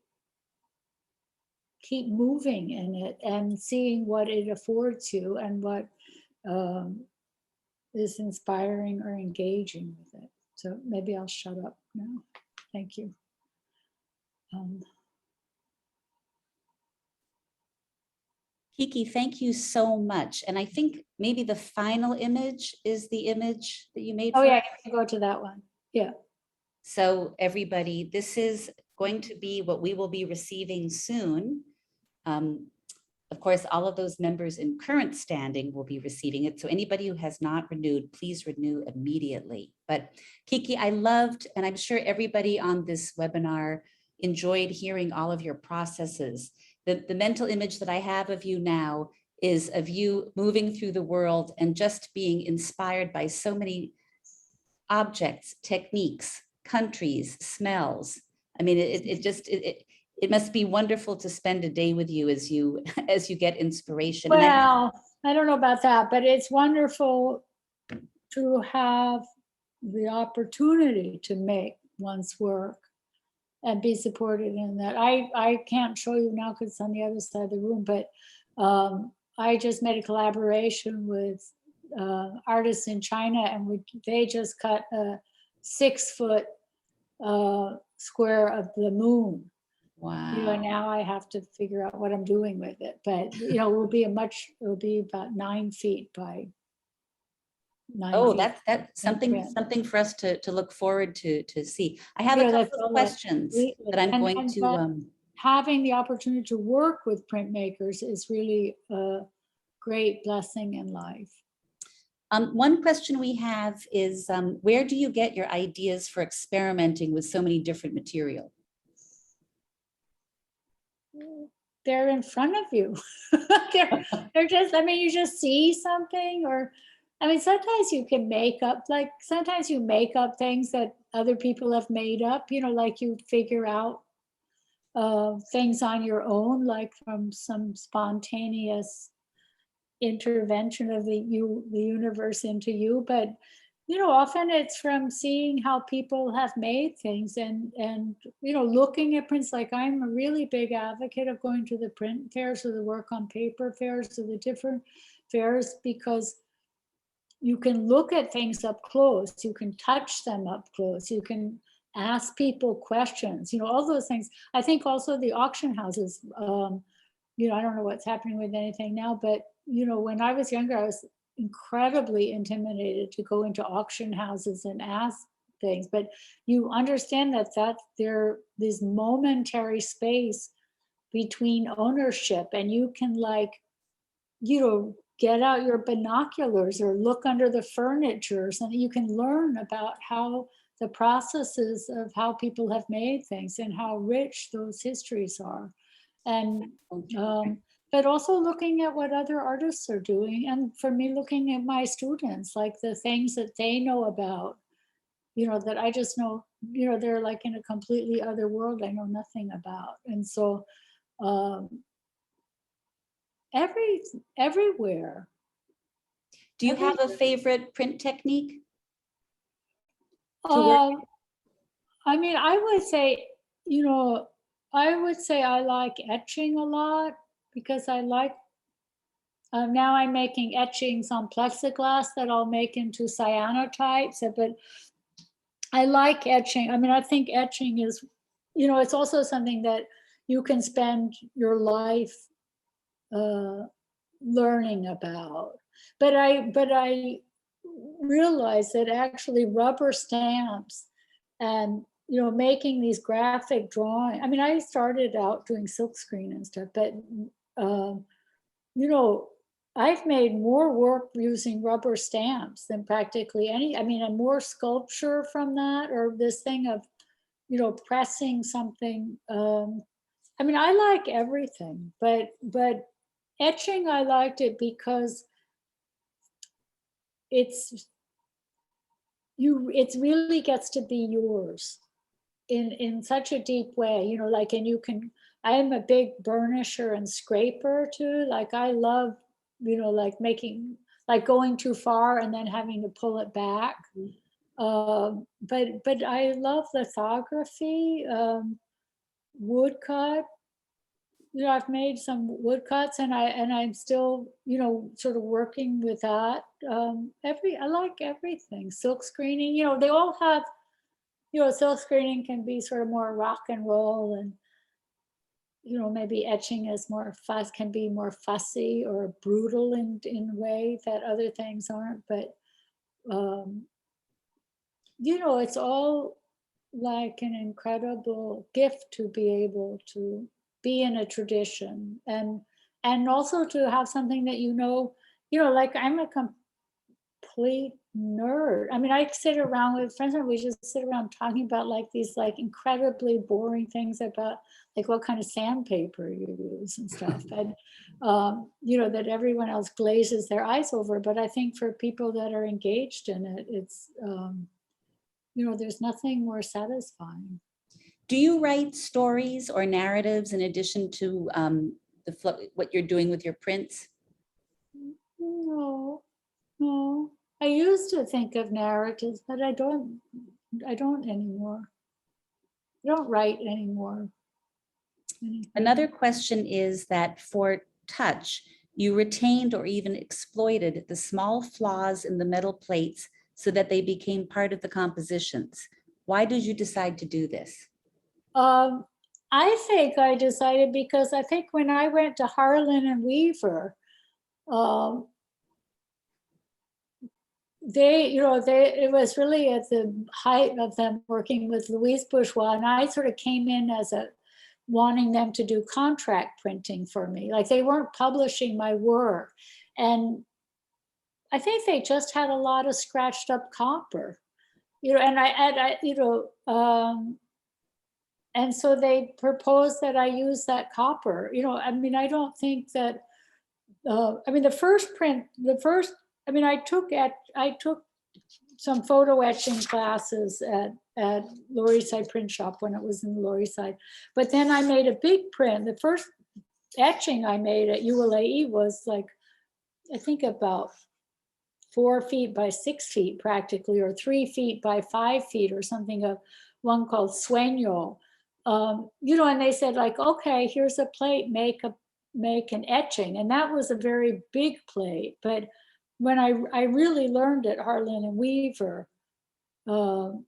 [SPEAKER 3] keep moving in it and seeing what it affords you and what is inspiring or engaging with it. So maybe I'll shut up now. Thank you.
[SPEAKER 4] Kiki, thank you so much. And I think maybe the final image is the image that you made.
[SPEAKER 3] Oh, yeah, I can go to that one. Yeah.
[SPEAKER 4] So everybody, this is going to be what we will be receiving soon. Of course, all of those members in current standing will be receiving it. So anybody who has not renewed, please renew immediately. But Kiki, I loved, and I'm sure everybody on this webinar enjoyed hearing all of your processes. The mental image that I have of you now is of you moving through the world and just being inspired by so many objects, techniques, countries, smells. I mean, it must be wonderful to spend a day with you as you get inspiration.
[SPEAKER 3] Well, I don't know about that, but it's wonderful to have the opportunity to make one's work and be supported in that. I can't show you now because it's on the other side of the room, but I just made a collaboration with artists in China, and they just cut a 6-foot square of the moon.
[SPEAKER 4] Wow.
[SPEAKER 3] Now I have to figure out what I'm doing with it, but it will be about 9 feet by 9
[SPEAKER 4] Oh,
[SPEAKER 3] feet.
[SPEAKER 4] that's something for us to look forward to see. I have a couple of questions that I'm going to.
[SPEAKER 3] Having the opportunity to work with printmakers is really a great blessing in life.
[SPEAKER 4] One question we have is, where do you get your ideas for experimenting with so many different materials?
[SPEAKER 3] They're in front of you. they're just, you just see something, or, sometimes you can make up, sometimes you make up things that other people have made up, like you figure out things on your own, like from some spontaneous intervention of the universe into you. But often it's from seeing how people have made things and looking at prints. Like, I'm a really big advocate of going to the print fairs or the work on paper fairs or the different fairs, because you can look at things up close, you can touch them up close, you can ask people questions, all those things. I think also the auction houses, I don't know what's happening with anything now, but when I was younger, I was incredibly intimidated to go into auction houses and ask things. But you understand that there is momentary space between ownership, and you can like, get out your binoculars or look under the furniture, and you can learn about how the processes of how people have made things and how rich those histories are. And but also looking at what other artists are doing, and for me, looking at my students, like the things that they know about, that I just know, they're like in a completely other world I know nothing about. And so everywhere.
[SPEAKER 4] Do you have a favorite print technique? to work?
[SPEAKER 3] I mean, I would say I like etching a lot, because I like, now I'm making etchings on plexiglass that I'll make into cyanotypes, but I like etching. I mean, I think etching is, it's also something that you can spend your life learning about. But I realized that actually rubber stamps and making these graphic drawing. I mean, I started out doing silkscreen and stuff, but I've made more work using rubber stamps than practically any. I mean, and more sculpture from that, or this thing of pressing something. I mean, I like everything, but etching, I liked it because it really gets to be yours in such a deep way, like, and you can, I'm a big burnisher and scraper too. Like I love, like making, like going too far and then having to pull it back. But I love lithography, woodcut. I've made some woodcuts, and I'm still, sort of working with that. I like everything. Silk screening, they all have, silk screening can be sort of more rock and roll, and maybe etching is more can be more fussy or brutal in a way that other things aren't. But it's all like an incredible gift to be able to be in a tradition, and also to have something that like I'm a complete nerd. I mean, I sit around with friends and we just sit around talking about like these like incredibly boring things about like what kind of sandpaper you use and stuff, and that everyone else glazes their eyes over. But I think for people that are engaged in it, it's there's nothing more satisfying.
[SPEAKER 4] Do you write stories or narratives in addition to what you're doing with your prints?
[SPEAKER 3] No. I used to think of narratives, but I don't anymore. I don't write anymore.
[SPEAKER 4] Another question is that for touch, you retained or even exploited the small flaws in the metal plates so that they became part of the compositions. Why did you decide to do this?
[SPEAKER 3] I think I decided because I think when I went to Harlan and Weaver, it was really at the height of them working with Louise Bourgeois, and I sort of came in as wanting them to do contract printing for me. Like they weren't publishing my work, and I think they just had a lot of scratched up copper, and so they proposed that I use that copper. I mean, I don't think that. I mean, I took some photo etching classes at Lower East Side Print Shop when it was in the Lower East Side. But then I made a big print. The first etching I made at ULAE was like, I think about 4 feet by 6 feet practically, or 3 feet by 5 feet or something, of one called Sueño. And they said like, okay, here's a plate, make an etching. And that was a very big plate. But when I really learned at Harlan and Weaver to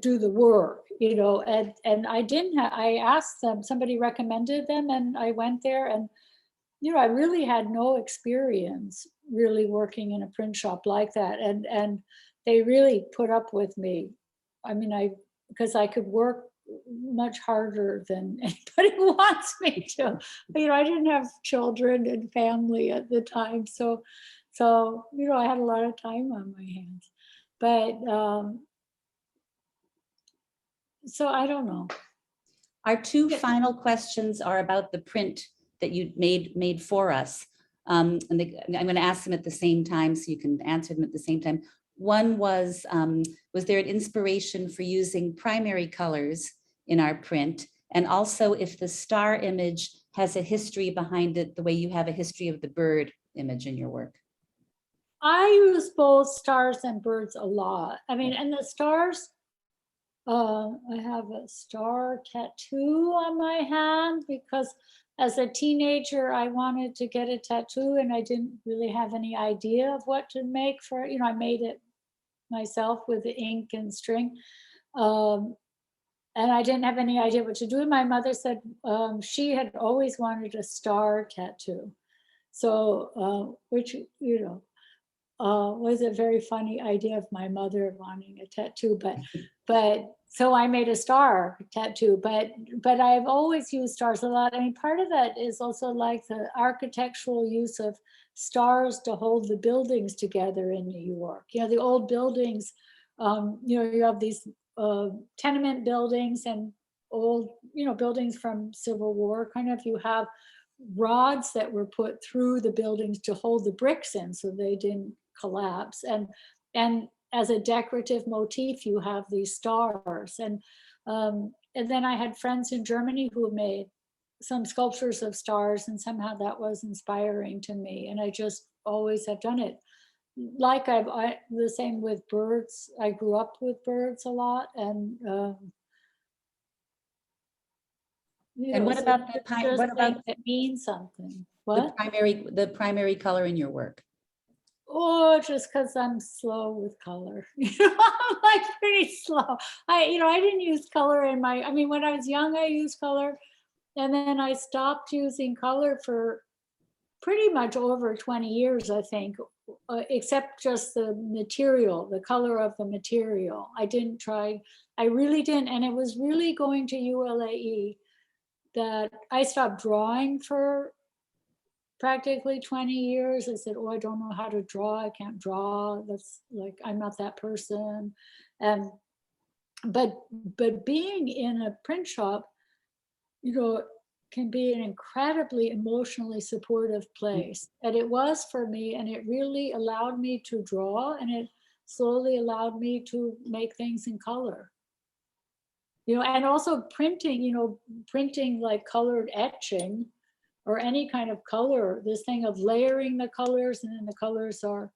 [SPEAKER 3] do the work, and I asked them, somebody recommended them, and I went there, and I really had no experience really working in a print shop like that. And they really put up with me. I mean, because I could work much harder than anybody wants me to. I didn't have children and family at the time, so I had a lot of time on my hands. But so I don't know.
[SPEAKER 4] Our two final questions are about the print that you made for us. I'm going to ask them at the same time so you can answer them at the same time. One was there an inspiration for using primary colors in our print? And also if the star image has a history behind it, the way you have a history of the bird image in your work.
[SPEAKER 3] I use both stars and birds a lot. I mean, and the stars, I have a star tattoo on my hand because as a teenager, I wanted to get a tattoo and I didn't really have any idea of what to make for it. I made it myself with the ink and string. And I didn't have any idea what to do. My mother said she had always wanted a star tattoo. So, which, was a very funny idea of my mother wanting a tattoo, but so I made a star tattoo, but I've always used stars a lot. I mean, part of it is also like the architectural use of stars to hold the buildings together in New York. The old buildings, you have these tenement buildings and old, buildings from Civil War, kind of, you have rods that were put through the buildings to hold the bricks in so they didn't collapse. And as a decorative motif, you have these stars. And then I had friends in Germany who made some sculptures of stars, and somehow that was inspiring to me. And I just always have done it. Like the same with birds. I grew up with birds a lot, and
[SPEAKER 4] what about the pine? What about
[SPEAKER 3] it means something? What?
[SPEAKER 4] The primary color in your work?
[SPEAKER 3] Oh, just because I'm slow with color. I'm like pretty slow. I didn't use color in my. I mean, when I was young, I used color, and then I stopped using color for pretty much over 20 years, I think, except just the material, the color of the material. I really didn't. And it was really going to ULAE that I stopped drawing for practically 20 years. I said, I don't know how to draw. I can't draw. That's like, I'm not that person. But being in a print shop, can be an incredibly emotionally supportive place. And it was for me, and it really allowed me to draw, and it slowly allowed me to make things in color. And also printing like colored etching or any kind of color, this thing of layering the colors, and then the colors are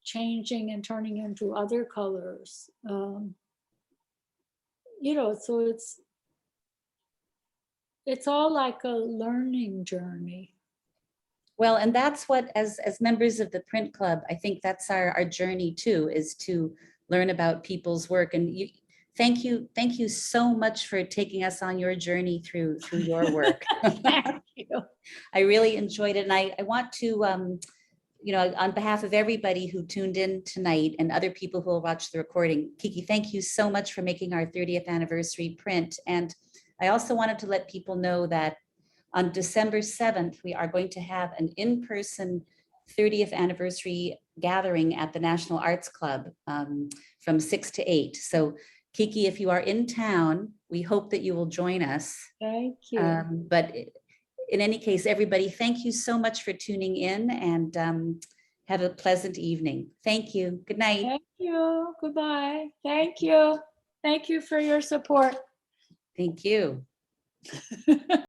[SPEAKER 3] changing and turning into other colors. So it's all like a learning journey.
[SPEAKER 4] Well, and that's what, as members of the print club, I think that's our journey too, is to learn about people's work. And thank you so much for taking us on your journey through your work.
[SPEAKER 3] Thank you.
[SPEAKER 4] I really enjoyed it. And I want to, on behalf of everybody who tuned in tonight and other people who will watch the recording, Kiki, thank you so much for making our 30th anniversary print. And I also wanted to let people know that on December 7th, we are going to have an in-person 30th anniversary gathering at the National Arts Club from 6 to 8. So Kiki, if you are in town, we hope that you will join us.
[SPEAKER 3] Thank you.
[SPEAKER 4] But in any case, everybody, thank you so much for tuning in, and have a pleasant evening. Thank you. Good night.
[SPEAKER 3] Thank you. Goodbye. Thank you. Thank you for your support.
[SPEAKER 4] Thank you.